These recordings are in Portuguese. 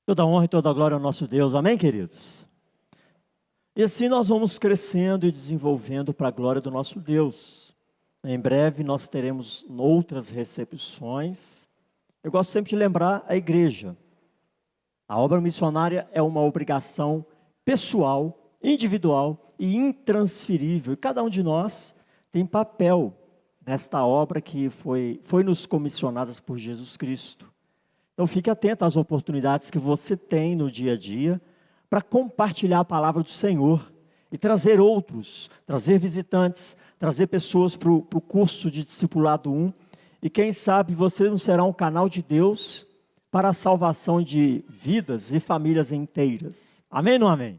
Toda honra e toda glória ao nosso Deus, amém, queridos? E assim nós vamos crescendo e desenvolvendo para a glória do nosso Deus. Em breve nós teremos outras recepções. Eu gosto sempre de lembrar a igreja. A obra missionária é uma obrigação pessoal, individual e intransferível. E cada um de nós tem papel nesta obra que foi nos comissionadas por Jesus Cristo. Então fique atento às oportunidades que você tem no dia a dia para compartilhar a palavra do Senhor e trazer outros, trazer visitantes, trazer pessoas para o curso de Discipulado 1. E quem sabe você não será um canal de Deus para a salvação de vidas e famílias inteiras. Amém ou não amém?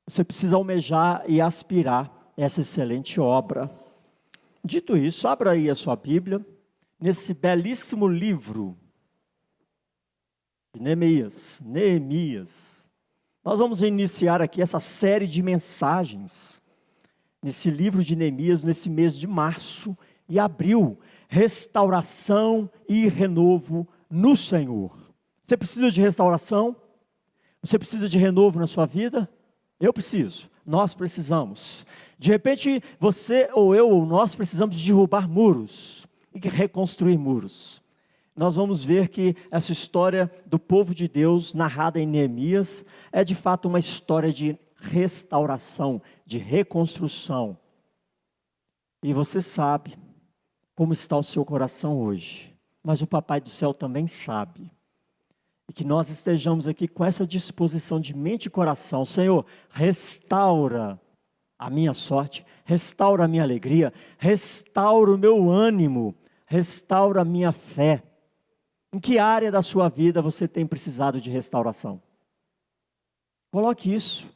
Você precisa almejar e aspirar essa excelente obra. Dito isso, abra aí a sua Bíblia, nesse belíssimo livro de Neemias. Nós vamos iniciar aqui essa série de mensagens, nesse livro de Neemias, nesse mês de março e abril, restauração e renovo no Senhor. Você precisa de restauração? Você precisa de renovo na sua vida? Eu preciso, nós precisamos. De repente, você ou eu ou nós precisamos derrubar muros e reconstruir muros. Nós vamos ver que essa história do povo de Deus, narrada em Neemias, é de fato uma história de restauração, de reconstrução. E você sabe como está o seu coração hoje, mas o Papai do Céu também sabe. E que nós estejamos aqui com essa disposição de mente e coração. Senhor, restaura a minha sorte, restaura a minha alegria, restaura o meu ânimo, restaura a minha fé. Em que área da sua vida você tem precisado de restauração? Coloque isso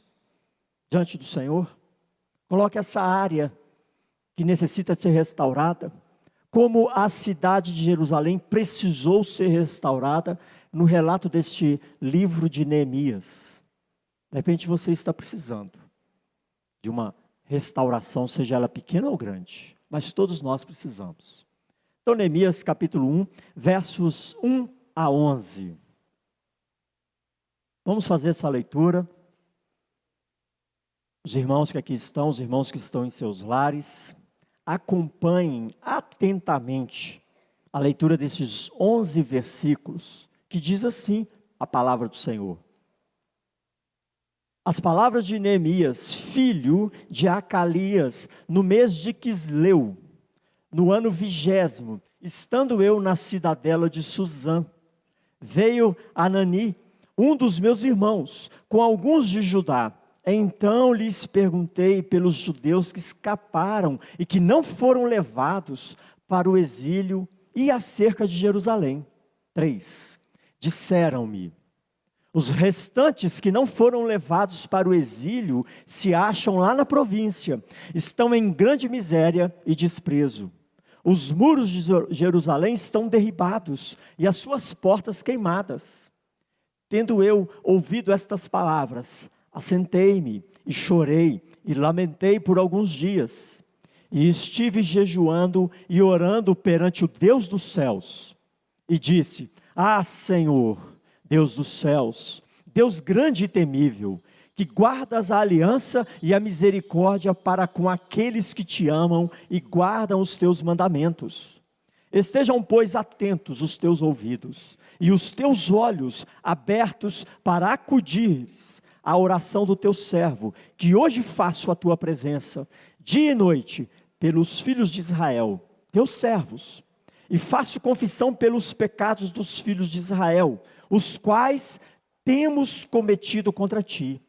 diante do Senhor. Coloque essa área que necessita ser restaurada. Como a cidade de Jerusalém precisou ser restaurada no relato deste livro de Neemias. De repente você está precisando de uma restauração, seja ela pequena ou grande. Mas todos nós precisamos. Então, Neemias capítulo 1, versos 1 a 11. Vamos fazer essa leitura. Os irmãos que aqui estão, os irmãos que estão em seus lares, acompanhem atentamente a leitura desses 11 versículos, que diz assim a palavra do Senhor. As palavras de Neemias, filho de Acalias, no mês de Quisleu, no ano 20º, estando eu na cidadela de Suzã, veio Anani, um dos meus irmãos, com alguns de Judá. Então lhes perguntei pelos judeus que escaparam e que não foram levados para o exílio e acerca de Jerusalém. 3. Disseram-me: os restantes que não foram levados para o exílio se acham lá na província, estão em grande miséria e desprezo. Os muros de Jerusalém estão derribados e as suas portas queimadas. Tendo eu ouvido estas palavras, assentei-me e chorei e lamentei por alguns dias. E estive jejuando e orando perante o Deus dos céus. E disse: ah, Senhor, Deus dos céus, Deus grande e temível, que guardas a aliança e a misericórdia para com aqueles que te amam e guardam os teus mandamentos. Estejam, pois, atentos os teus ouvidos e os teus olhos abertos para acudires à oração do teu servo, que hoje faço a tua presença, dia e noite, pelos filhos de Israel, teus servos, e faço confissão pelos pecados dos filhos de Israel, os quais temos cometido contra ti.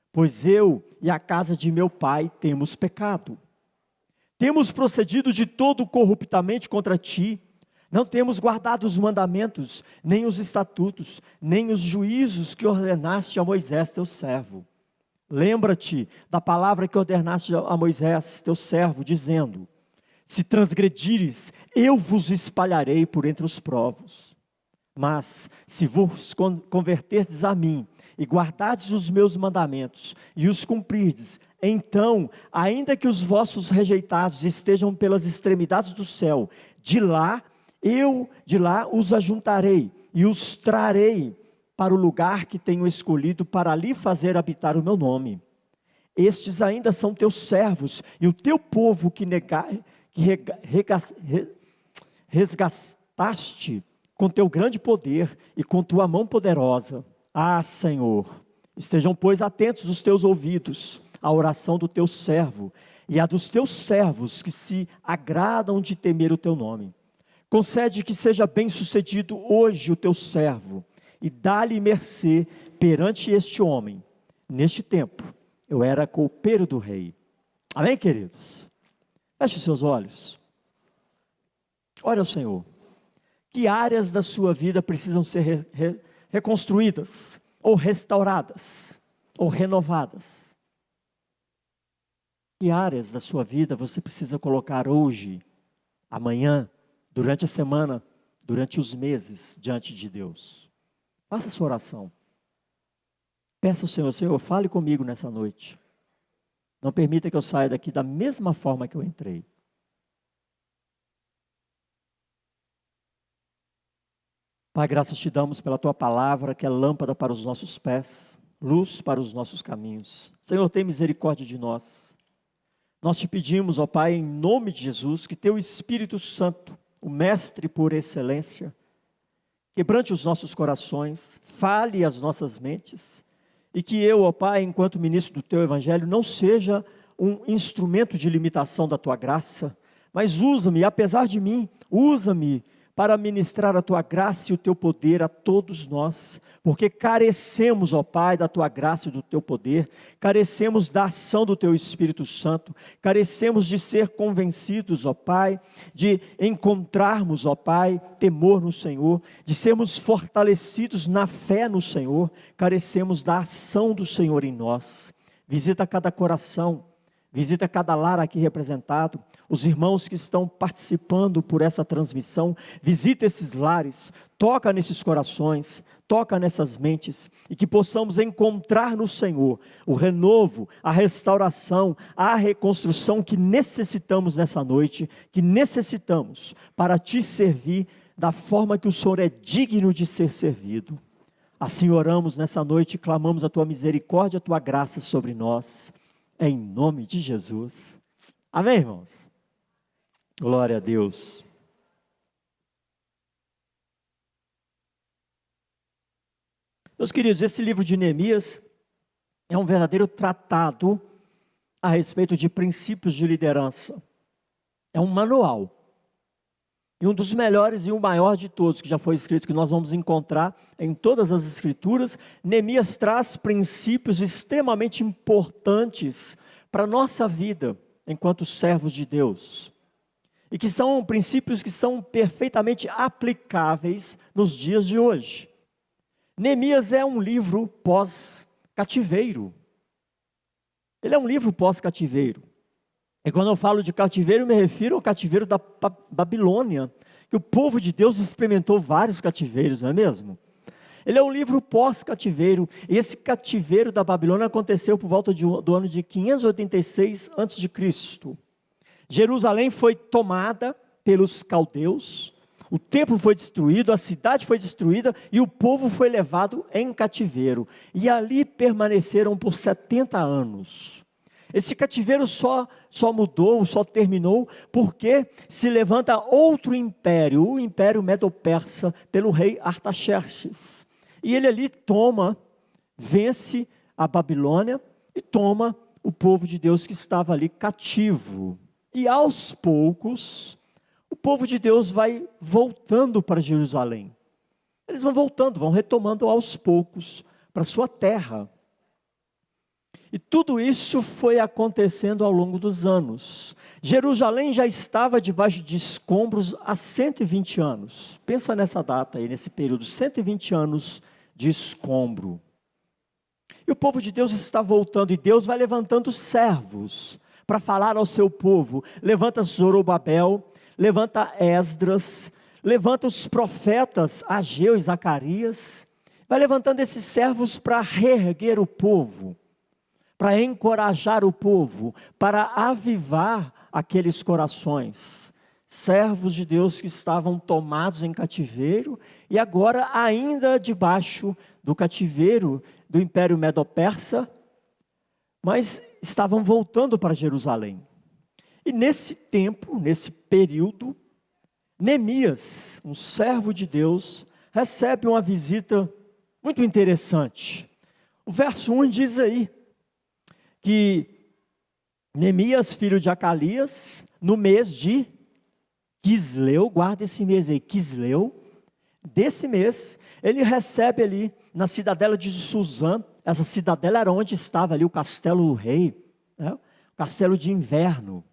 Pois eu e a casa de meu pai temos pecado. Temos procedido de todo corruptamente contra ti. Não temos guardado os mandamentos, nem os estatutos, nem os juízos que ordenaste a Moisés, teu servo. Lembra-te da palavra que ordenaste a Moisés, teu servo, dizendo: se transgredires, eu vos espalharei por entre os povos. Mas se vos converterdes a mim, e guardardes os meus mandamentos, e os cumprirdes, então, ainda que os vossos rejeitados estejam pelas extremidades do céu, de lá os ajuntarei, e os trarei para o lugar que tenho escolhido para ali fazer habitar o meu nome. Estes ainda são teus servos e o teu povo que resgataste com teu grande poder e com tua mão poderosa. Ah, Senhor, estejam, pois, atentos os teus ouvidos à oração do teu servo e a dos teus servos que se agradam de temer o teu nome. Concede que seja bem sucedido hoje o teu servo e dá-lhe mercê perante este homem. Neste tempo, eu era copeiro do rei. Amém, queridos? Feche seus olhos. Ore ao Senhor. Que áreas da sua vida precisam ser reconstruídas, ou restauradas, ou renovadas? Que áreas da sua vida você precisa colocar hoje, amanhã, durante a semana, durante os meses, diante de Deus? Faça a sua oração. Peça ao Senhor: Senhor, fale comigo nessa noite. Não permita que eu saia daqui da mesma forma que eu entrei. Pai, graças te damos pela tua palavra, que é lâmpada para os nossos pés, luz para os nossos caminhos. Senhor, tem misericórdia de nós. Nós te pedimos, ó Pai, em nome de Jesus, que teu Espírito Santo, o Mestre por excelência, quebrante os nossos corações, fale as nossas mentes, e que eu, ó Pai, enquanto ministro do teu Evangelho, não seja um instrumento de limitação da tua graça, mas usa-me, apesar de mim, usa-me para ministrar a tua graça e o teu poder a todos nós, porque carecemos, ó Pai, da tua graça e do teu poder, carecemos da ação do teu Espírito Santo, carecemos de ser convencidos, ó Pai, de encontrarmos, ó Pai, temor no Senhor, de sermos fortalecidos na fé no Senhor, carecemos da ação do Senhor em nós. Visita cada coração, visita cada lar aqui representado, os irmãos que estão participando por essa transmissão, visita esses lares, toca nesses corações, toca nessas mentes, e que possamos encontrar no Senhor o renovo, a restauração, a reconstrução que necessitamos nessa noite, que necessitamos para te servir da forma que o Senhor é digno de ser servido. Assim oramos nessa noite e clamamos a tua misericórdia, a tua graça sobre nós, em nome de Jesus. Amém, irmãos? Glória a Deus. Meus queridos, esse livro de Neemias é um verdadeiro tratado a respeito de princípios de liderança. É um manual. E um dos melhores e o maior de todos que já foi escrito, que nós vamos encontrar em todas as escrituras. Neemias traz princípios extremamente importantes para a nossa vida enquanto servos de Deus. E que são princípios que são perfeitamente aplicáveis nos dias de hoje. Neemias é um livro pós-cativeiro. Ele é um livro pós-cativeiro. E quando eu falo de cativeiro, eu me refiro ao cativeiro da Babilônia, que o povo de Deus experimentou vários cativeiros, não é mesmo? Ele é um livro pós-cativeiro, e esse cativeiro da Babilônia aconteceu por volta do ano de 586 a.C. Jerusalém foi tomada pelos caldeus, o templo foi destruído, a cidade foi destruída e o povo foi levado em cativeiro. E ali permaneceram por 70 anos. Esse cativeiro só mudou, só terminou, porque se levanta outro império, o Império Medo-Persa, pelo rei Artaxerxes. E ele ali vence a Babilônia e toma o povo de Deus que estava ali cativo. E aos poucos, o povo de Deus vai voltando para Jerusalém. Eles vão voltando, vão retomando aos poucos para sua terra. E tudo isso foi acontecendo ao longo dos anos. Jerusalém já estava debaixo de escombros há 120 anos. Pensa nessa data aí, nesse período, 120 anos de escombro. E o povo de Deus está voltando, e Deus vai levantando servos para falar ao seu povo. Levanta Zorobabel, levanta Esdras, levanta os profetas Ageu e Zacarias, vai levantando esses servos para reerguer o povo, para encorajar o povo, para avivar aqueles corações. servos de Deus que estavam tomados em cativeiro e agora ainda debaixo do cativeiro do Império Medo-Persa, mas estavam voltando para Jerusalém. E nesse tempo, nesse período, Neemias, um servo de Deus, recebe uma visita muito interessante. O verso 1 diz aí que Neemias, filho de Acalias, no mês de Quisleu, guarda esse mês aí, Quisleu, desse mês, ele recebe ali na cidadela de Suzã. Essa cidadela era onde estava ali o castelo do rei, né? O castelo de inverno.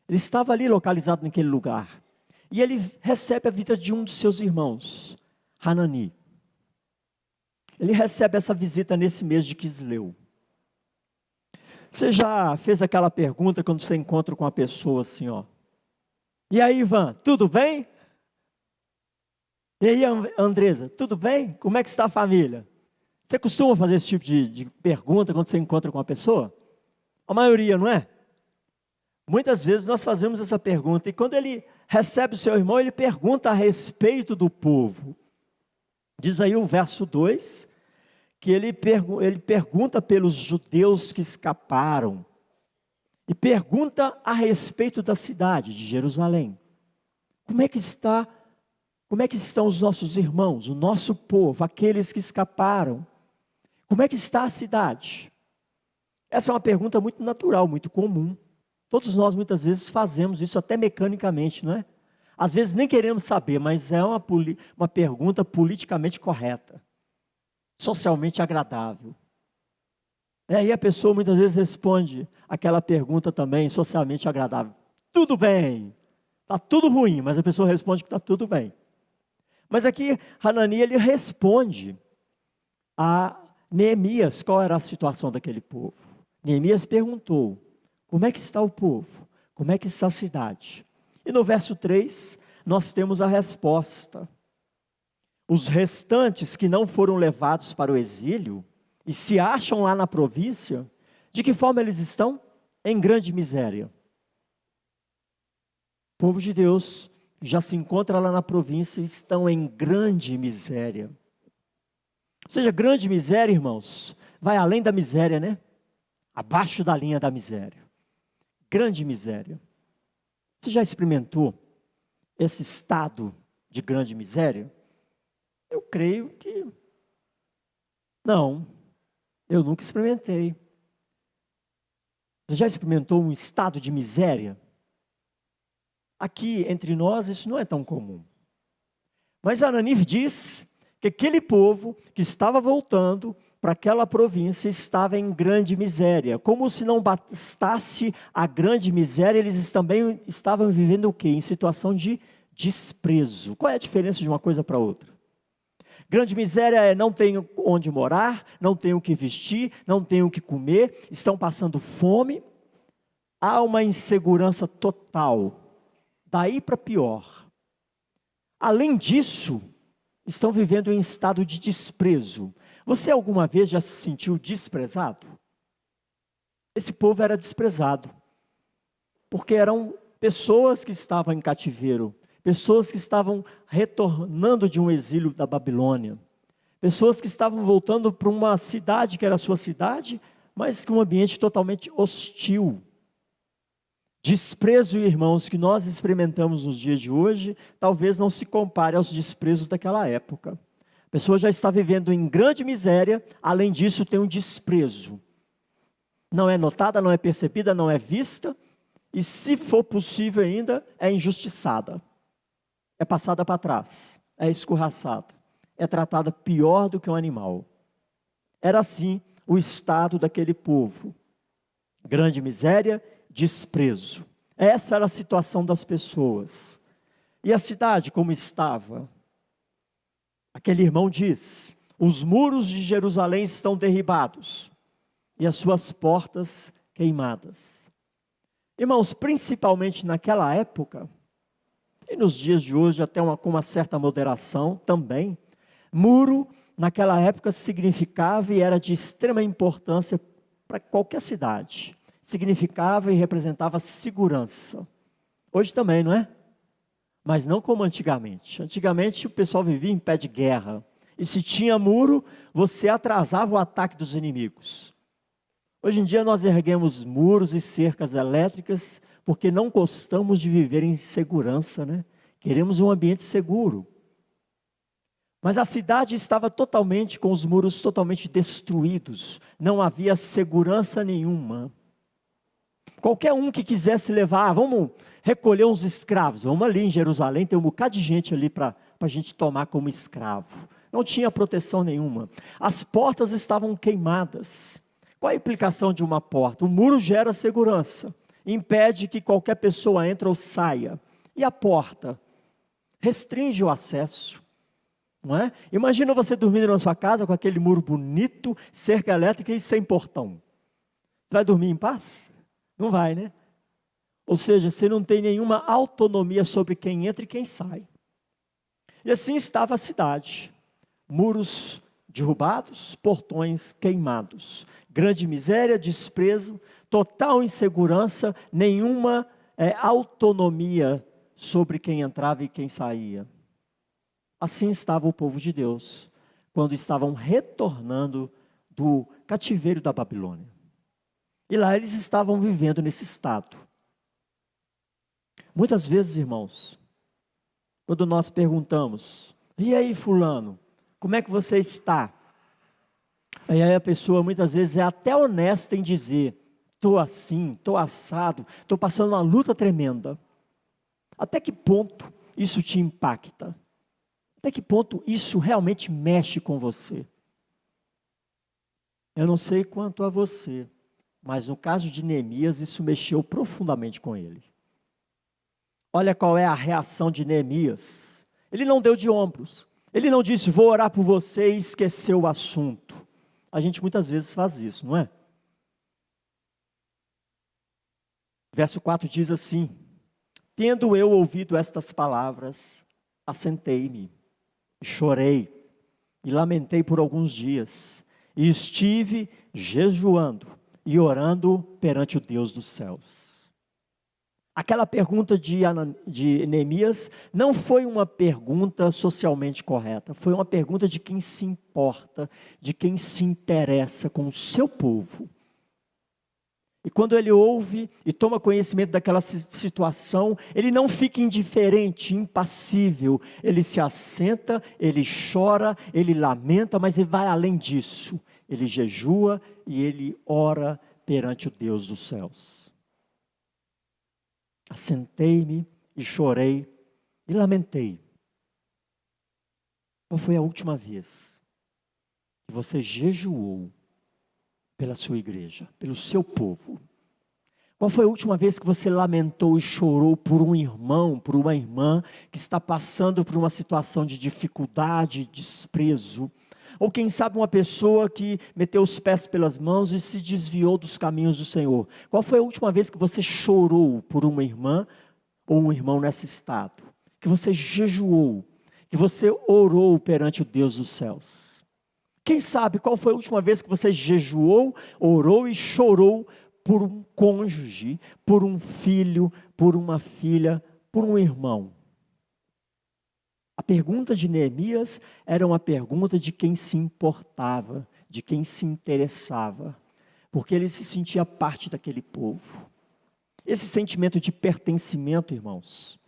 Ele estava ali localizado naquele lugar. E ele recebe a visita de um dos seus irmãos, Hanani. Ele recebe essa visita nesse mês de Quisleu. Você já fez aquela pergunta quando você encontra com uma pessoa assim, ó? E aí, Ivan, tudo bem? E aí, Andresa, tudo bem? Como é que está a família? Você costuma fazer esse tipo de pergunta quando você encontra com uma pessoa? A maioria, não é? Muitas vezes nós fazemos essa pergunta, e quando ele recebe o seu irmão, ele pergunta a respeito do povo. Diz aí o verso 2, que ele pergunta pelos judeus que escaparam, e pergunta a respeito da cidade de Jerusalém. Como é que estão os nossos irmãos, o nosso povo, aqueles que escaparam? Como é que está a cidade? Essa é uma pergunta muito natural, muito comum. Todos nós muitas vezes fazemos isso até mecanicamente, não é? Às vezes nem queremos saber, mas é uma pergunta politicamente correta, socialmente agradável. E aí a pessoa muitas vezes responde aquela pergunta também socialmente agradável. Tudo bem, está tudo ruim, mas a pessoa responde que está tudo bem. Mas aqui Hanani, ele responde a Neemias qual era a situação daquele povo. Neemias perguntou: como é que está o povo? Como é que está a cidade? E no verso 3, nós temos a resposta. Os restantes que não foram levados para o exílio e se acham lá na província, de que forma eles estão? Em grande miséria. O povo de Deus já se encontra lá na província e estão em grande miséria. Ou seja, grande miséria, irmãos, vai além da miséria, né? Abaixo da linha da miséria. Grande miséria. Você já experimentou esse estado de grande miséria? Eu creio que não. Eu nunca experimentei. Você já experimentou um estado de miséria? Aqui entre nós isso não é tão comum. Mas Hanani diz que aquele povo que estava voltando para aquela província estava em grande miséria. Como se não bastasse a grande miséria, eles também estavam vivendo o quê? Em situação de desprezo. Qual é a diferença de uma coisa para outra? Grande miséria é não tenho onde morar, não tenho o que vestir, não tenho o que comer, estão passando fome. Há uma insegurança total. Daí para pior. Além disso, estão vivendo em estado de desprezo. Você alguma vez já se sentiu desprezado? Esse povo era desprezado, porque eram pessoas que estavam em cativeiro, pessoas que estavam retornando de um exílio da Babilônia, pessoas que estavam voltando para uma cidade que era a sua cidade, mas com um ambiente totalmente hostil. Desprezo, irmãos, que nós experimentamos nos dias de hoje, talvez não se compare aos desprezos daquela época. A pessoa já está vivendo em grande miséria, além disso tem um desprezo. Não é notada, não é percebida, não é vista, e se for possível ainda, é injustiçada. É passada para trás, é escorraçada, é tratada pior do que um animal. Era assim o estado daquele povo. Grande miséria, desprezo. Essa era a situação das pessoas. E a cidade como estava? Aquele irmão diz: os muros de Jerusalém estão derribados e as suas portas queimadas. Irmãos, principalmente naquela época, e nos dias de hoje até com uma certa moderação também, muro naquela época significava e era de extrema importância para qualquer cidade. Significava e representava segurança. Hoje também, não é? mas não como antigamente. Antigamente o pessoal vivia em pé de guerra, e se tinha muro, você atrasava o ataque dos inimigos. Hoje em dia nós erguemos muros e cercas elétricas, porque não gostamos de viver em segurança, né? Queremos um ambiente seguro. Mas a cidade estava totalmente, com os muros totalmente destruídos, não havia segurança nenhuma. Qualquer um que quisesse levar, vamos recolher uns escravos, vamos ali em Jerusalém, tem um bocado de gente ali para a gente tomar como escravo. Não tinha proteção nenhuma. As portas estavam queimadas. Qual a implicação de uma porta? O muro gera segurança, impede que qualquer pessoa entre ou saia. E a porta? Restringe o acesso. Não é? Imagina você dormindo na sua casa com aquele muro bonito, cerca elétrica e sem portão. Você vai dormir em paz? Não vai, né? Ou seja, você não tem nenhuma autonomia sobre quem entra e quem sai. E assim estava a cidade. Muros derrubados, portões queimados. Grande miséria, desprezo, total insegurança, nenhuma autonomia sobre quem entrava e quem saía. Assim estava o povo de Deus, quando estavam retornando do cativeiro da Babilônia. E lá eles estavam vivendo nesse estado. Muitas vezes, irmãos, quando nós perguntamos, e aí fulano, como é que você está? Aí a pessoa muitas vezes é até honesta em dizer, estou assim, estou assado, estou passando uma luta tremenda. Até que ponto isso te impacta? Até que ponto isso realmente mexe com você? Eu não sei quanto a você, mas no caso de Neemias, isso mexeu profundamente com ele. Olha qual é a reação de Neemias. Ele não deu de ombros. Ele não disse, vou orar por você e esqueceu o assunto. A gente muitas vezes faz isso, não é? Verso 4 diz assim, tendo eu ouvido estas palavras, assentei-me, chorei e lamentei por alguns dias, e estive jejuando e orando perante o Deus dos céus. Aquela pergunta de Neemias não foi uma pergunta socialmente correta, foi uma pergunta de quem se importa, de quem se interessa com o seu povo. E quando ele ouve e toma conhecimento daquela situação, ele não fica indiferente, impassível, ele se assenta, ele chora, ele lamenta, mas ele vai além disso, ele jejua e ele ora perante o Deus dos céus. Assentei-me e chorei e lamentei. Qual foi a última vez que você jejuou pela sua igreja, pelo seu povo? Qual foi a última vez que você lamentou e chorou por um irmão, por uma irmã que está passando por uma situação de dificuldade, desprezo? Ou quem sabe uma pessoa que meteu os pés pelas mãos e se desviou dos caminhos do Senhor. Qual foi a última vez que você chorou por uma irmã ou um irmão nesse estado? Que você jejuou, que você orou perante o Deus dos céus. Quem sabe qual foi a última vez que você jejuou, orou e chorou por um cônjuge, por um filho, por uma filha, por um irmão? A pergunta de Neemias era uma pergunta de quem se importava, de quem se interessava, porque ele se sentia parte daquele povo. Esse sentimento de pertencimento, irmãos,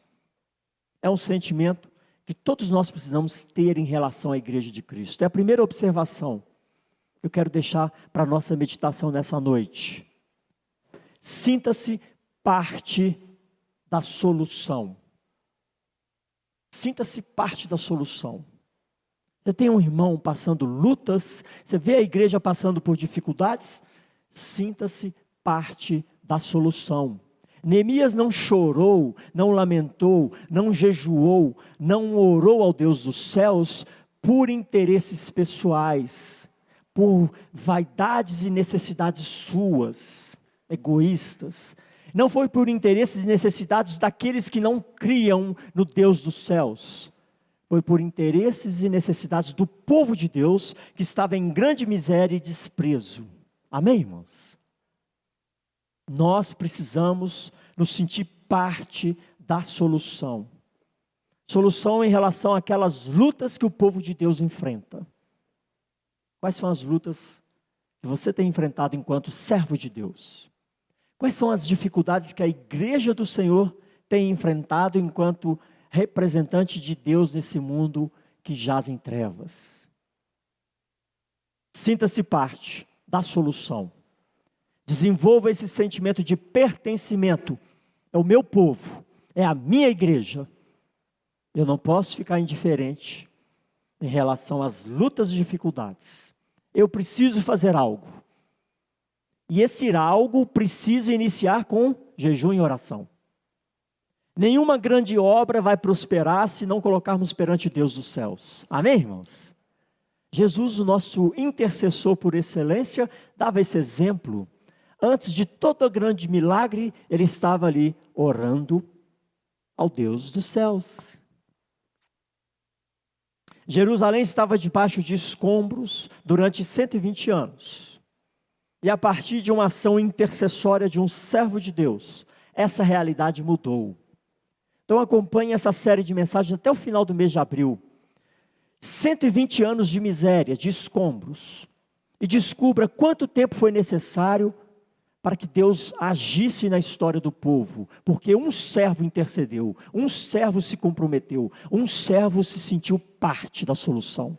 é um sentimento que todos nós precisamos ter em relação à igreja de Cristo. É a primeira observação que eu quero deixar para a nossa meditação nessa noite. Sinta-se parte da solução. Sinta-se parte da solução. Você tem um irmão passando lutas, você vê a igreja passando por dificuldades, sinta-se parte da solução. Neemias não chorou, não lamentou, não jejuou, não orou ao Deus dos céus por interesses pessoais, por vaidades e necessidades suas, egoístas. Não foi por interesses e necessidades daqueles que não criam no Deus dos céus. Foi por interesses e necessidades do povo de Deus que estava em grande miséria e desprezo. Amém, irmãos? Nós precisamos nos sentir parte da solução. Solução em relação àquelas lutas que o povo de Deus enfrenta. Quais são as lutas que você tem enfrentado enquanto servo de Deus? Quais são as dificuldades que a igreja do Senhor tem enfrentado enquanto representante de Deus nesse mundo que jaz em trevas? Sinta-se parte da solução. Desenvolva esse sentimento de pertencimento. É o meu povo, é a minha igreja. Eu não posso ficar indiferente em relação às lutas e dificuldades. Eu preciso fazer algo. E esse algo precisa iniciar com jejum e oração. Nenhuma grande obra vai prosperar se não colocarmos perante Deus dos céus. Amém, irmãos? Jesus, o nosso intercessor por excelência, dava esse exemplo. Antes de todo grande milagre, ele estava ali orando ao Deus dos céus. Jerusalém estava debaixo de escombros durante 120 anos. E a partir de uma ação intercessória de um servo de Deus, essa realidade mudou. Então acompanhe essa série de mensagens até o final do mês de abril. 120 anos de miséria, de escombros. E descubra quanto tempo foi necessário para que Deus agisse na história do povo. Porque um servo intercedeu, um servo se comprometeu, um servo se sentiu parte da solução.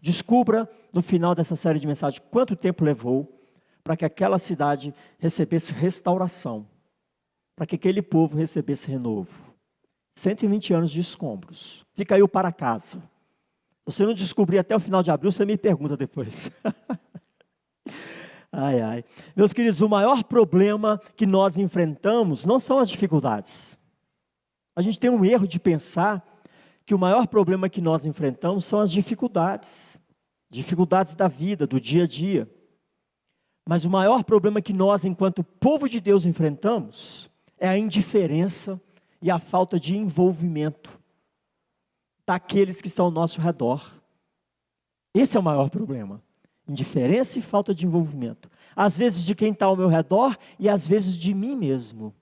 Descubra no final dessa série de mensagens quanto tempo levou para que aquela cidade recebesse restauração. Para que aquele povo recebesse renovo. 120 anos de escombros. Fica aí o para casa. Se você não descobrir até o final de abril, você me pergunta depois. Ai, ai. Meus queridos, o maior problema que nós enfrentamos não são as dificuldades. A gente tem um erro de pensar que o maior problema que nós enfrentamos são as dificuldades. Dificuldades da vida, do dia a dia. Mas o maior problema que nós, enquanto povo de Deus, enfrentamos é a indiferença e a falta de envolvimento daqueles que estão ao nosso redor. Esse é o maior problema. Indiferença e falta de envolvimento. Às vezes de quem está ao meu redor e às vezes de mim mesmo.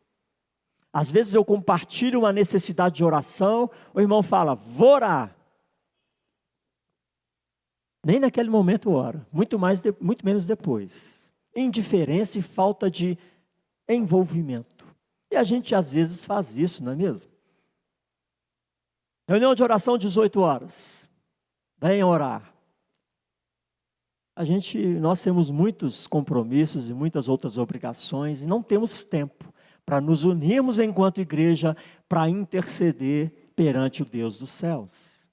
Às vezes eu compartilho uma necessidade de oração, o irmão fala, vou orar. Nem naquele momento ora, muito menos depois. Indiferença e falta de envolvimento. E a gente às vezes faz isso, não é mesmo? Reunião de oração 18 horas. Venham orar. Nós temos muitos compromissos e muitas outras obrigações e não temos tempo para nos unirmos enquanto igreja para interceder perante o Deus dos céus.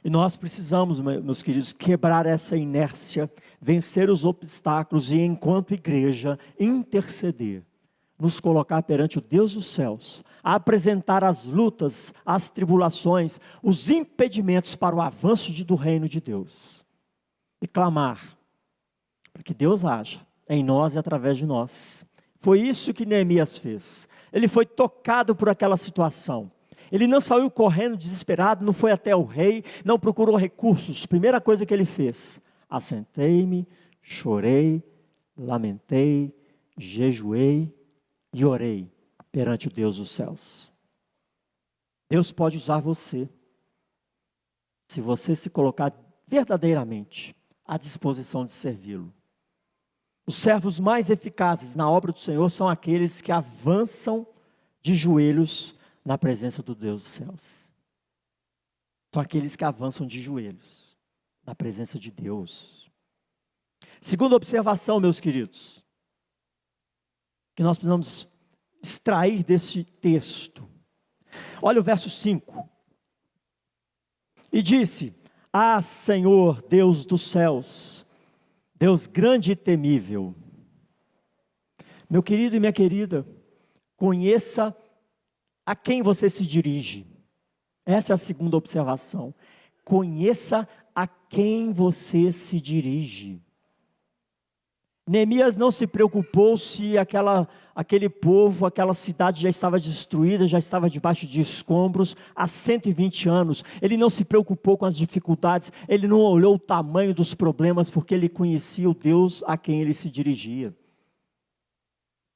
E nós precisamos, meus queridos, quebrar essa inércia, vencer os obstáculos e enquanto igreja interceder. Nos colocar perante o Deus dos céus, a apresentar as lutas, as tribulações, os impedimentos para o avanço do reino de Deus. E clamar, para que Deus haja em nós e através de nós. Foi isso que Neemias fez. Ele foi tocado por aquela situação. Ele não saiu correndo desesperado, não foi até o rei, não procurou recursos. Primeira coisa que ele fez, assentei-me, chorei, lamentei, jejuei, e orei perante o Deus dos céus. Deus pode usar você, se você se colocar verdadeiramente à disposição de servi-lo. Os servos mais eficazes na obra do Senhor são aqueles que avançam de joelhos na presença do Deus dos céus. São aqueles que avançam de joelhos na presença de Deus. Segunda observação, meus queridos, que nós precisamos extrair desse texto. Olha o verso 5. E disse, Senhor, Deus dos céus, Deus grande e temível. Meu querido e minha querida, conheça a quem você se dirige. Essa é a segunda observação. Conheça a quem você se dirige. Neemias não se preocupou se aquele povo, aquela cidade já estava destruída, já estava debaixo de escombros há 120 anos. Ele não se preocupou com as dificuldades, ele não olhou o tamanho dos problemas, porque ele conhecia o Deus a quem ele se dirigia.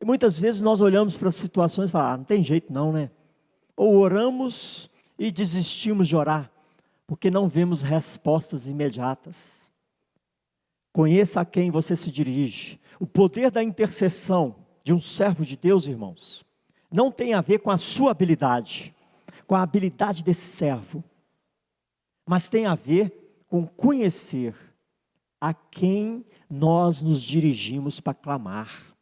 E muitas vezes nós olhamos para as situações e falamos, não tem jeito não, né? Ou oramos e desistimos de orar, porque não vemos respostas imediatas. Conheça a quem você se dirige. O poder da intercessão de um servo de Deus, irmãos, não tem a ver com a sua habilidade, com a habilidade desse servo, mas tem a ver com conhecer a quem nós nos dirigimos para clamar.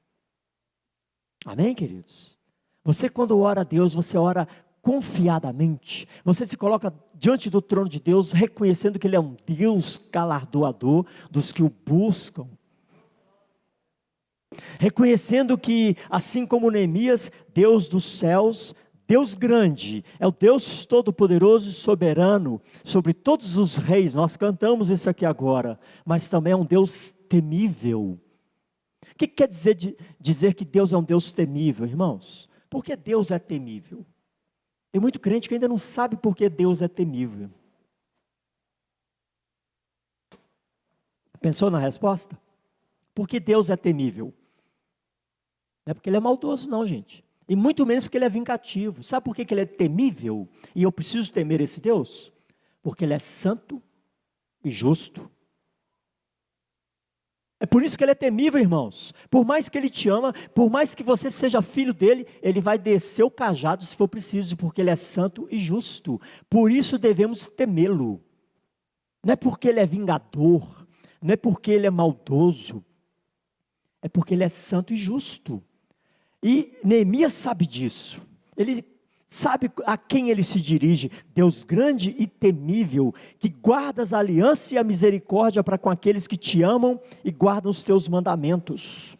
Amém, queridos? Você, quando ora a Deus, você ora confiadamente, você se coloca diante do trono de Deus, reconhecendo que Ele é um Deus galardoador dos que o buscam, reconhecendo que, assim como Neemias, Deus dos céus, Deus grande, é o Deus todo-poderoso e soberano, sobre todos os reis. Nós cantamos isso aqui agora, mas também é um Deus temível. O que quer dizer que Deus é um Deus temível, irmãos? Porque Deus é temível. Tem muito crente que ainda não sabe por que Deus é temível. Pensou na resposta? Por que Deus é temível? Não é porque Ele é maldoso não, gente. E muito menos porque Ele é vingativo. Sabe por que Ele é temível? E eu preciso temer esse Deus? Porque Ele é santo e justo. É por isso que Ele é temível, irmãos. Por mais que Ele te ama, por mais que você seja filho dEle, Ele vai descer o cajado se for preciso, porque Ele é santo e justo. Por isso devemos temê-lo. Não é porque Ele é vingador, não é porque Ele é maldoso, é porque Ele é santo e justo. E Neemias sabe disso. Ele sabe a quem ele se dirige, Deus grande e temível, que guardas a aliança e a misericórdia para com aqueles que te amam e guardam os teus mandamentos.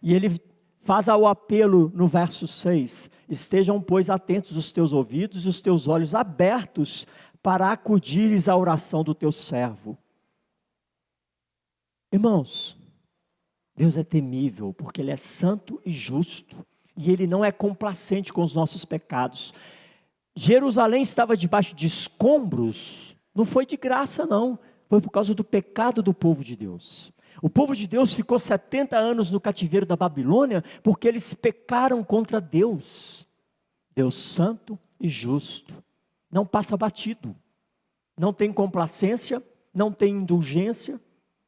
E ele faz o apelo no verso 6, estejam, pois, atentos os teus ouvidos e os teus olhos abertos para acudires à oração do teu servo. Irmãos, Deus é temível, porque Ele é santo e justo. E Ele não é complacente com os nossos pecados. Jerusalém estava debaixo de escombros, não foi de graça não, foi por causa do pecado do povo de Deus. O povo de Deus ficou 70 anos no cativeiro da Babilônia, porque eles pecaram contra Deus. Deus santo e justo, não passa batido, não tem complacência, não tem indulgência,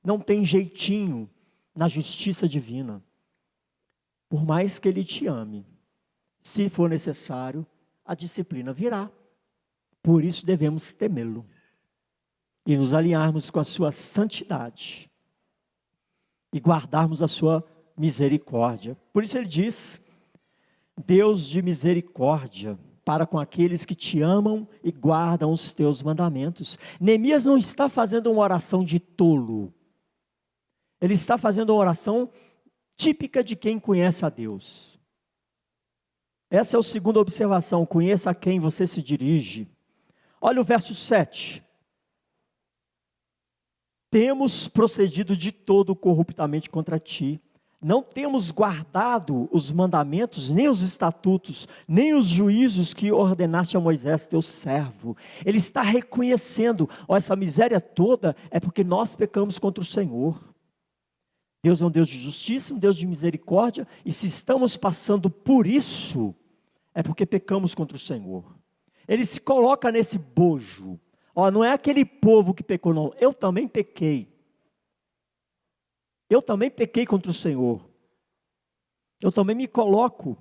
não tem jeitinho na justiça divina. Por mais que Ele te ame, se for necessário, a disciplina virá. Por isso devemos temê-lo e nos alinharmos com a sua santidade e guardarmos a sua misericórdia. Por isso Ele diz, Deus de misericórdia para com aqueles que te amam e guardam os teus mandamentos. Neemias não está fazendo uma oração de tolo, ele está fazendo uma oração típica de quem conhece a Deus. Essa é a segunda observação, conheça a quem você se dirige. Olha o verso 7. Temos procedido de todo corruptamente contra ti, não temos guardado os mandamentos, nem os estatutos, nem os juízos que ordenaste a Moisés, teu servo. Ele está reconhecendo, essa miséria toda é porque nós pecamos contra o Senhor. Deus é um Deus de justiça, um Deus de misericórdia, e se estamos passando por isso, é porque pecamos contra o Senhor. Ele se coloca nesse bojo, não é aquele povo que pecou não, eu também pequei. Eu também pequei contra o Senhor. Eu também me coloco,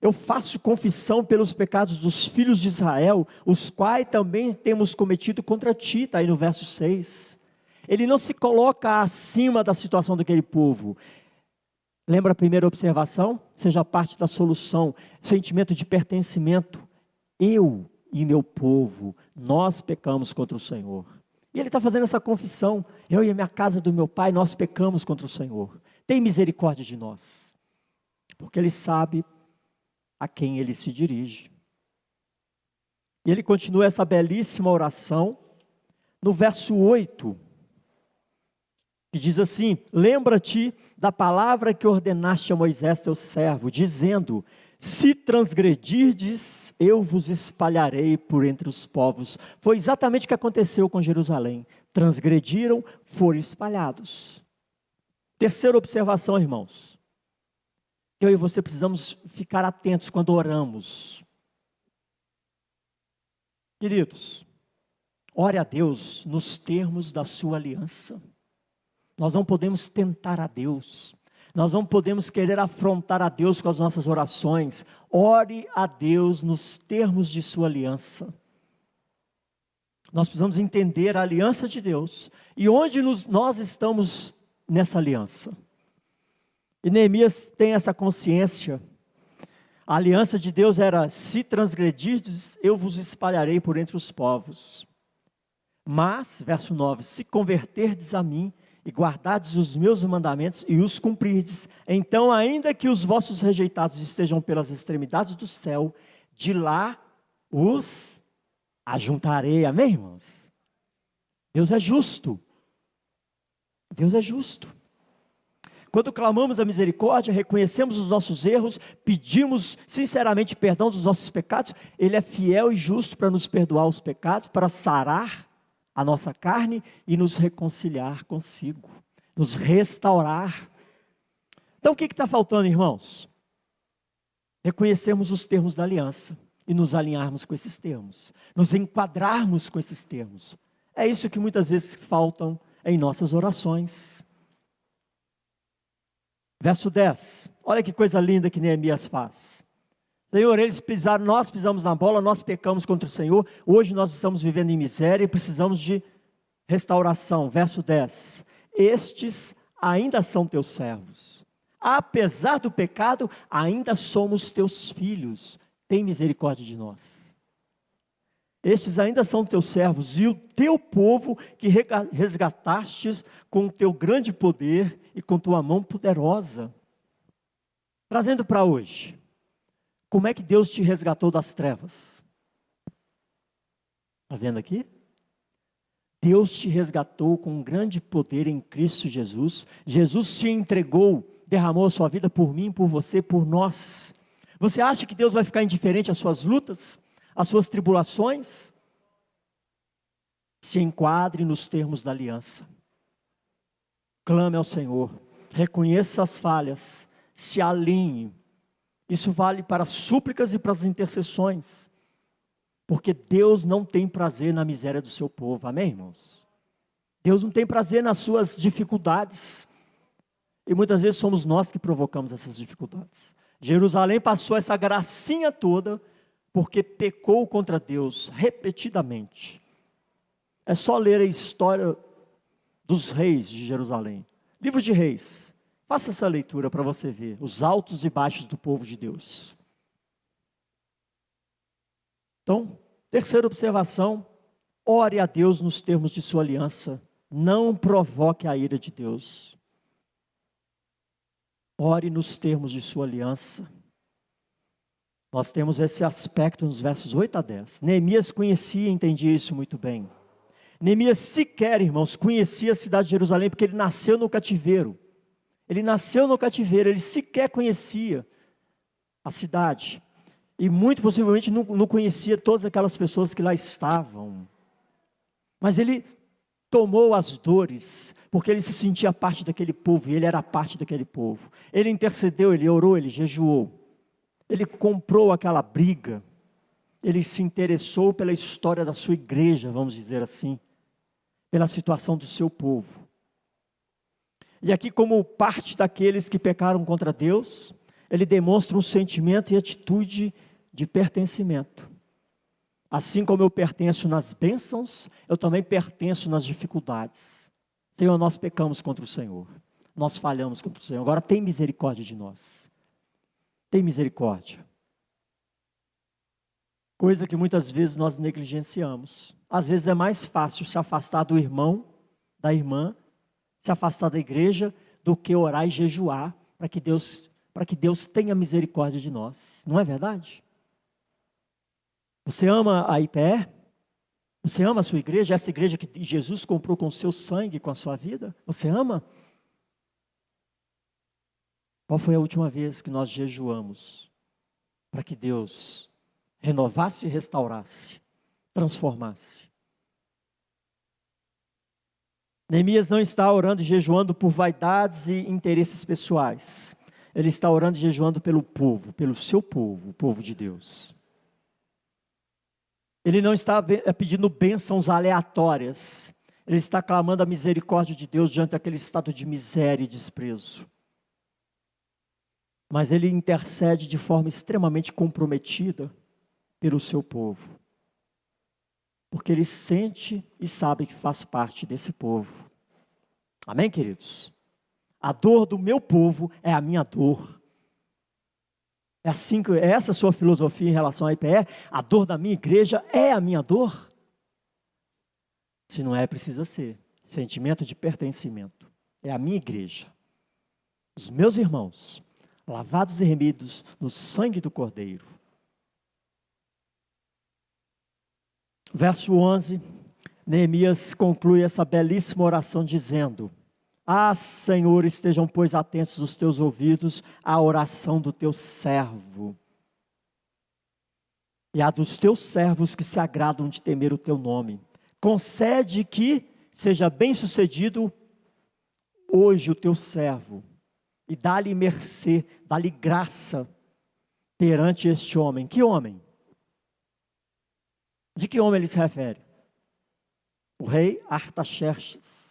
eu faço confissão pelos pecados dos filhos de Israel, os quais também temos cometido contra ti, está aí no verso 6. Ele não se coloca acima da situação daquele povo. Lembra a primeira observação? Seja parte da solução, sentimento de pertencimento. Eu e meu povo, nós pecamos contra o Senhor. E ele está fazendo essa confissão, eu e a minha casa do meu pai, nós pecamos contra o Senhor. Tem misericórdia de nós, porque ele sabe a quem ele se dirige. E ele continua essa belíssima oração, no verso 8, que diz assim, lembra-te da palavra que ordenaste a Moisés teu servo, dizendo, se transgredirdes, eu vos espalharei por entre os povos. Foi exatamente o que aconteceu com Jerusalém. Transgrediram, foram espalhados. Terceira observação, irmãos. Eu e você precisamos ficar atentos quando oramos. Queridos, ore a Deus nos termos da sua aliança. Nós não podemos tentar a Deus. Nós não podemos querer afrontar a Deus com as nossas orações. Ore a Deus nos termos de sua aliança. Nós precisamos entender a aliança de Deus e onde nós estamos nessa aliança. E Neemias tem essa consciência. A aliança de Deus era: se transgredirdes, eu vos espalharei por entre os povos. Mas, verso 9, se converterdes a mim e guardardes os meus mandamentos e os cumprirdes, então ainda que os vossos rejeitados estejam pelas extremidades do céu, de lá os ajuntarei. Amém, irmãos? Deus é justo. Deus é justo. Quando clamamos a misericórdia, reconhecemos os nossos erros, pedimos sinceramente perdão dos nossos pecados, Ele é fiel e justo para nos perdoar os pecados, para sarar a nossa carne e nos reconciliar consigo, nos restaurar. Então o que está faltando, irmãos? Reconhecermos os termos da aliança e nos alinharmos com esses termos, nos enquadrarmos com esses termos. É isso que muitas vezes faltam em nossas orações. Verso 10, olha que coisa linda que Neemias faz. Senhor, nós pisamos na bola, nós pecamos contra o Senhor, hoje nós estamos vivendo em miséria e precisamos de restauração. Verso 10, estes ainda são teus servos, apesar do pecado, ainda somos teus filhos, tem misericórdia de nós. Estes ainda são teus servos e o teu povo que resgatastes com o teu grande poder e com tua mão poderosa. Trazendo para hoje, como é que Deus te resgatou das trevas? Está vendo aqui? Deus te resgatou com um grande poder em Cristo Jesus. Jesus te entregou, derramou a sua vida por mim, por você, por nós. Você acha que Deus vai ficar indiferente às suas lutas, às suas tribulações? Se enquadre nos termos da aliança. Clame ao Senhor, reconheça as falhas, se alinhe. Isso vale para as súplicas e para as intercessões, porque Deus não tem prazer na miséria do seu povo, amém, irmãos? Deus não tem prazer nas suas dificuldades, e muitas vezes somos nós que provocamos essas dificuldades. Jerusalém passou essa gracinha toda, porque pecou contra Deus repetidamente. É só ler a história dos reis de Jerusalém, livro de Reis. Faça essa leitura para você ver os altos e baixos do povo de Deus. Então, terceira observação, ore a Deus nos termos de sua aliança, não provoque a ira de Deus. Ore nos termos de sua aliança. Nós temos esse aspecto nos versos 8 a 10. Neemias conhecia e entendia isso muito bem. Neemias sequer, irmãos, conhecia a cidade de Jerusalém, porque ele nasceu no cativeiro. Ele nasceu no cativeiro, ele sequer conhecia a cidade. E muito possivelmente não conhecia todas aquelas pessoas que lá estavam. Mas ele tomou as dores, porque ele se sentia parte daquele povo, e ele era parte daquele povo. Ele intercedeu, ele orou, ele jejuou. Ele comprou aquela briga. Ele se interessou pela história da sua igreja, vamos dizer assim. Pela situação do seu povo. E aqui, como parte daqueles que pecaram contra Deus, ele demonstra um sentimento e atitude de pertencimento. Assim como eu pertenço nas bênçãos, eu também pertenço nas dificuldades. Senhor, nós pecamos contra o Senhor. Nós falhamos contra o Senhor. Agora tem misericórdia de nós. Tem misericórdia. Coisa que muitas vezes nós negligenciamos. Às vezes é mais fácil se afastar do irmão, da irmã, se afastar da igreja, do que orar e jejuar, para que Deus tenha misericórdia de nós. Não é verdade? Você ama a IPE? Você ama a sua igreja? Essa igreja que Jesus comprou com o seu sangue, com a sua vida? Você ama? Qual foi a última vez que nós jejuamos para que Deus renovasse e restaurasse, transformasse? Neemias não está orando e jejuando por vaidades e interesses pessoais. Ele está orando e jejuando pelo povo, pelo seu povo, o povo de Deus. Ele não está pedindo bênçãos aleatórias. Ele está clamando a misericórdia de Deus diante daquele estado de miséria e desprezo. Mas ele intercede de forma extremamente comprometida pelo seu povo. Porque ele sente e sabe que faz parte desse povo. Amém, queridos? A dor do meu povo é a minha dor. É assim que essa sua filosofia em relação à IPE, a dor da minha igreja é a minha dor? Se não é, precisa ser. Sentimento de pertencimento. É a minha igreja. Os meus irmãos, lavados e remidos no sangue do Cordeiro. Verso 11, Neemias conclui essa belíssima oração dizendo: Ah, Senhor, estejam, pois, atentos os teus ouvidos à oração do teu servo e à dos teus servos que se agradam de temer o teu nome. Concede que seja bem-sucedido hoje o teu servo e dá-lhe mercê, dá-lhe graça perante este homem. Que homem? De que homem ele se refere? O rei Artaxerxes.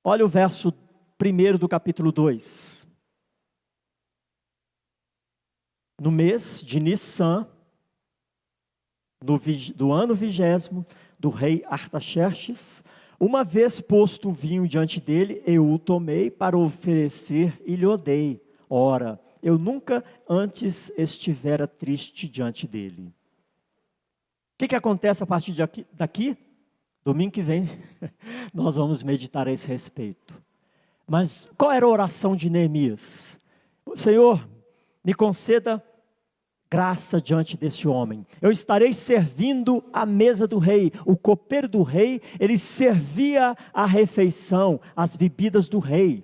Olha o verso 1 do capítulo 2. No mês de Nissan, do ano 20º, do rei Artaxerxes, uma vez posto o vinho diante dele, eu o tomei para oferecer e lhe o dei. Ora, eu nunca antes estivera triste diante dele. O que acontece a partir daqui? Domingo que vem, nós vamos meditar a esse respeito. Mas qual era a oração de Neemias? Senhor, me conceda graça diante desse homem. Eu estarei servindo à mesa do rei. O copeiro do rei, ele servia a refeição, as bebidas do rei.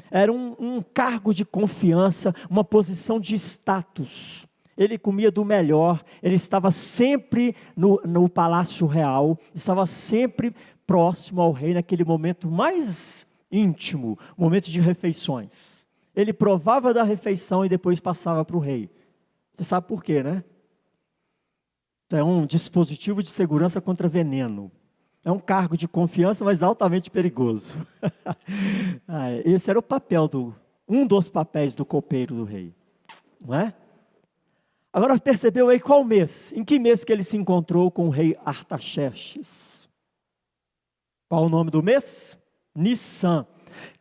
Era um cargo de confiança, uma posição de status. Ele comia do melhor, ele estava sempre no palácio real, estava sempre próximo ao rei naquele momento mais íntimo, momento de refeições. Ele provava da refeição e depois passava para o rei. Você sabe por quê, né? É um dispositivo de segurança contra veneno. É um cargo de confiança, mas altamente perigoso. Esse era o papel um dos papéis do copeiro do rei, não é? Agora percebeu aí qual mês? Em que mês que ele se encontrou com o rei Artaxerxes? Qual o nome do mês? Nissan.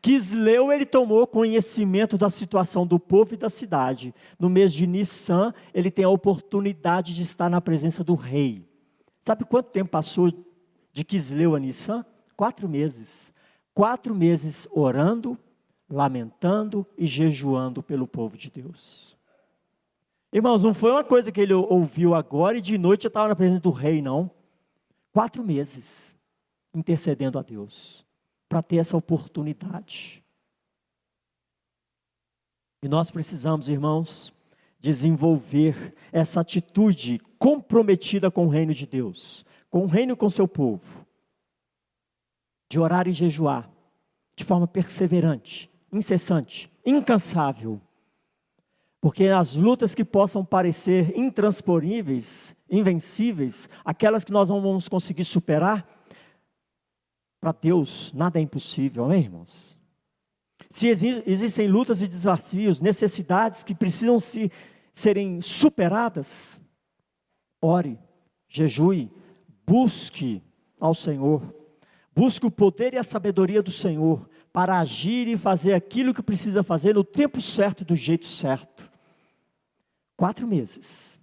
Quisleu, ele tomou conhecimento da situação do povo e da cidade. No mês de Nissan, ele tem a oportunidade de estar na presença do rei. Sabe quanto tempo passou de Quisleu a Nissan? 4 meses. 4 meses orando, lamentando e jejuando pelo povo de Deus. Irmãos, não foi uma coisa que ele ouviu agora e de noite já estava na presença do rei, não. 4 meses intercedendo a Deus para ter essa oportunidade. E nós precisamos, irmãos, desenvolver essa atitude comprometida com o reino de Deus, com o reino e com o seu povo, de orar e jejuar, de forma perseverante, incessante, incansável. Porque as lutas que possam parecer intransponíveis, invencíveis, aquelas que nós não vamos conseguir superar, para Deus nada é impossível, amém, irmãos? Se existem lutas e desafios, necessidades que precisam serem superadas, ore, jejue, busque ao Senhor, busque o poder e a sabedoria do Senhor, para agir e fazer aquilo que precisa fazer no tempo certo e do jeito certo. 4 meses,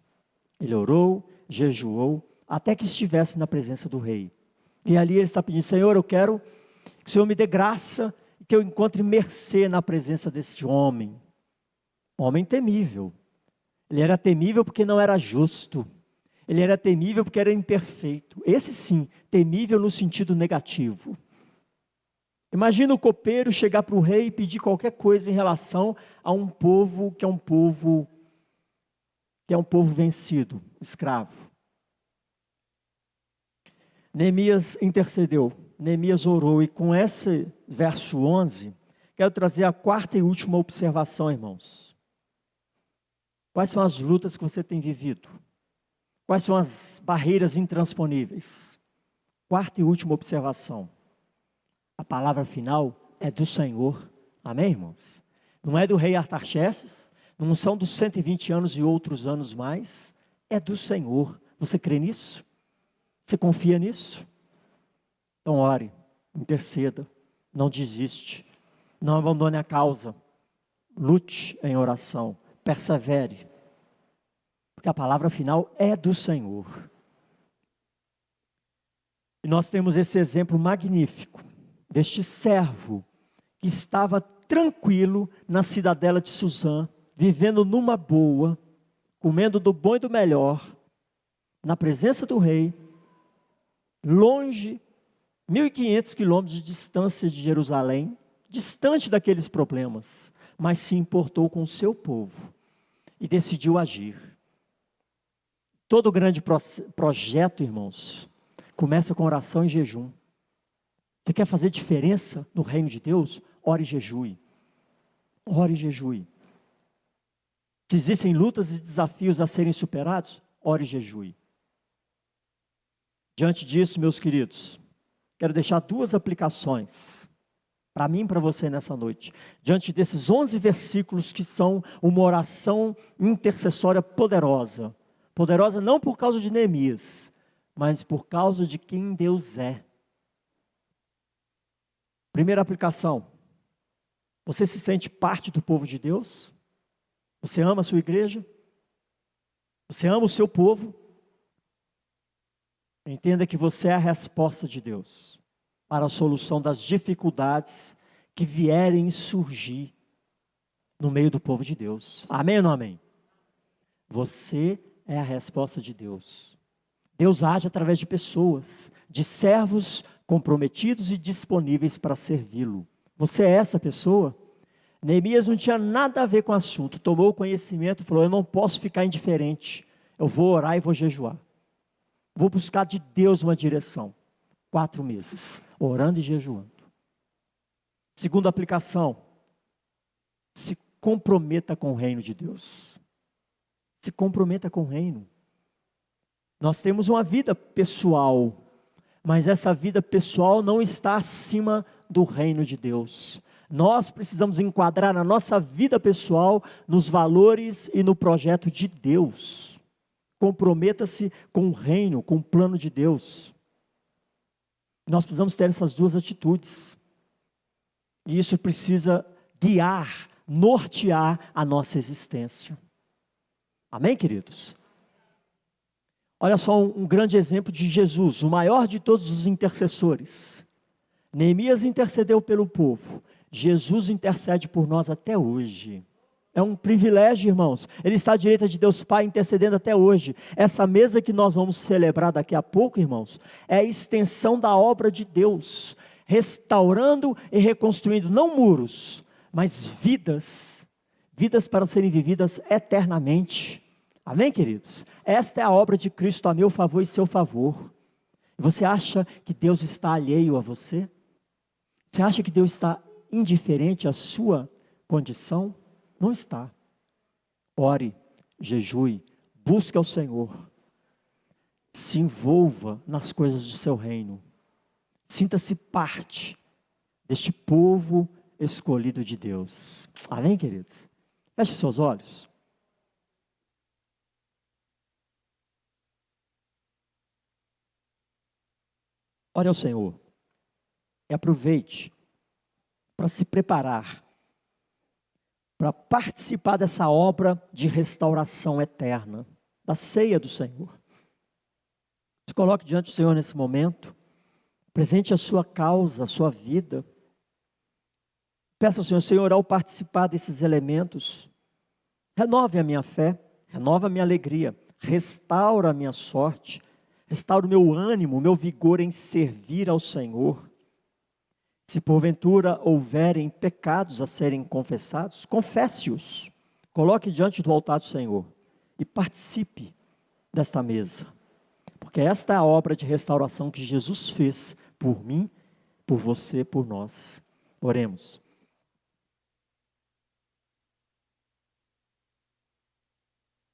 ele orou, jejuou, até que estivesse na presença do rei. E ali ele está pedindo: Senhor, eu quero que o Senhor me dê graça, que eu encontre mercê na presença desse homem. Homem temível. Ele era temível porque não era justo. Ele era temível porque era imperfeito. Esse sim, temível no sentido negativo. Imagina o copeiro chegar para o rei e pedir qualquer coisa em relação a um povo que é um povo vencido, escravo. Neemias intercedeu, Neemias orou, e com esse verso 11, quero trazer a 4ª e última observação, irmãos. Quais são as lutas que você tem vivido? Quais são as barreiras intransponíveis? Quarta e última observação. A palavra final é do Senhor. Amém, irmãos? Não é do rei Artaxerxes, não são dos 120 anos e outros anos mais. É do Senhor. Você crê nisso? Você confia nisso? Então ore, interceda, não desiste, não abandone a causa, lute em oração, persevere, porque a palavra final é do Senhor. E nós temos esse exemplo magnífico, deste servo, que estava tranquilo na cidadela de Suzã, vivendo numa boa, comendo do bom e do melhor, na presença do rei, longe, 1.500 quilômetros de distância de Jerusalém, distante daqueles problemas, mas se importou com o seu povo e decidiu agir. Todo grande projeto, irmãos, começa com oração e jejum. Você quer fazer diferença no reino de Deus? Ore e jejue. Ore e jejue. Se existem lutas e desafios a serem superados, ore e jejue. Diante disso, meus queridos, quero deixar duas aplicações para mim e para você nessa noite. Diante desses 11 versículos que são uma oração intercessória poderosa. Poderosa não por causa de Neemias, mas por causa de quem Deus é. Primeira aplicação. Você se sente parte do povo de Deus? Você ama a sua igreja? Você ama o seu povo? Entenda que você é a resposta de Deus para a solução das dificuldades que vierem surgir no meio do povo de Deus. Amém ou não amém? Você é a resposta de Deus. Deus age através de pessoas, de servos comprometidos e disponíveis para servi-lo. Você é essa pessoa? Neemias não tinha nada a ver com o assunto, tomou o conhecimento e falou: eu não posso ficar indiferente, eu vou orar e vou jejuar. Vou buscar de Deus uma direção. 4 meses, orando e jejuando. Segunda aplicação, se comprometa com o reino de Deus. Se comprometa com o reino. Nós temos uma vida pessoal, mas essa vida pessoal não está acima do reino de Deus. Nós precisamos enquadrar a nossa vida pessoal nos valores e no projeto de Deus. Comprometa-se com o reino, com o plano de Deus. Nós precisamos ter essas duas atitudes. E isso precisa guiar, nortear a nossa existência. Amém, queridos? Olha só um grande exemplo de Jesus, o maior de todos os intercessores. Neemias intercedeu pelo povo. Jesus intercede por nós até hoje. É um privilégio, irmãos. Ele está à direita de Deus Pai intercedendo até hoje. Essa mesa que nós vamos celebrar daqui a pouco, irmãos, é a extensão da obra de Deus, restaurando e reconstruindo, não muros, mas vidas para serem vividas eternamente. Amém, queridos? Esta é a obra de Cristo a meu favor e seu favor. Você acha que Deus está alheio a você? Você acha que Deus está indiferente à sua condição? Não está. Ore, jejue, busque ao Senhor. Se envolva nas coisas do seu reino. Sinta-se parte deste povo escolhido de Deus. Amém, queridos? Feche seus olhos. Ore ao Senhor. E aproveite para se preparar para participar dessa obra de restauração eterna, da ceia do Senhor. Se coloque diante do Senhor nesse momento, presente a sua causa, a sua vida. Peça ao Senhor: Senhor, ao participar desses elementos, renove a minha fé, renova a minha alegria, restaura a minha sorte, restaura o meu ânimo, o meu vigor em servir ao Senhor. Se porventura houverem pecados a serem confessados, confesse-os. Coloque diante do altar do Senhor e participe desta mesa. Porque esta é a obra de restauração que Jesus fez por mim, por você, por nós. Oremos.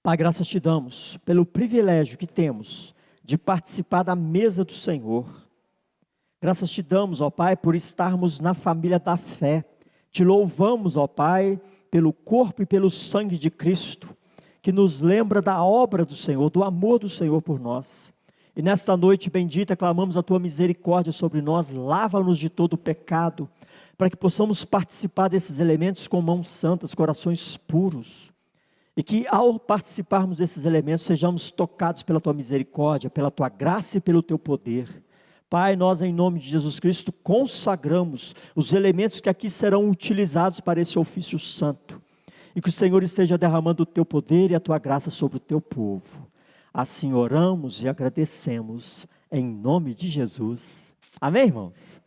Pai, graças te damos pelo privilégio que temos de participar da mesa do Senhor. Graças te damos, ó Pai, por estarmos na família da fé. Te louvamos, ó Pai, pelo corpo e pelo sangue de Cristo, que nos lembra da obra do Senhor, do amor do Senhor por nós. E nesta noite bendita, clamamos a Tua misericórdia sobre nós, lava-nos de todo o pecado, para que possamos participar desses elementos com mãos santas, corações puros. E que ao participarmos desses elementos, sejamos tocados pela Tua misericórdia, pela Tua graça e pelo Teu poder. Pai, nós em nome de Jesus Cristo consagramos os elementos que aqui serão utilizados para esse ofício santo. E que o Senhor esteja derramando o Teu poder e a Tua graça sobre o Teu povo. Assim oramos e agradecemos em nome de Jesus. Amém, irmãos?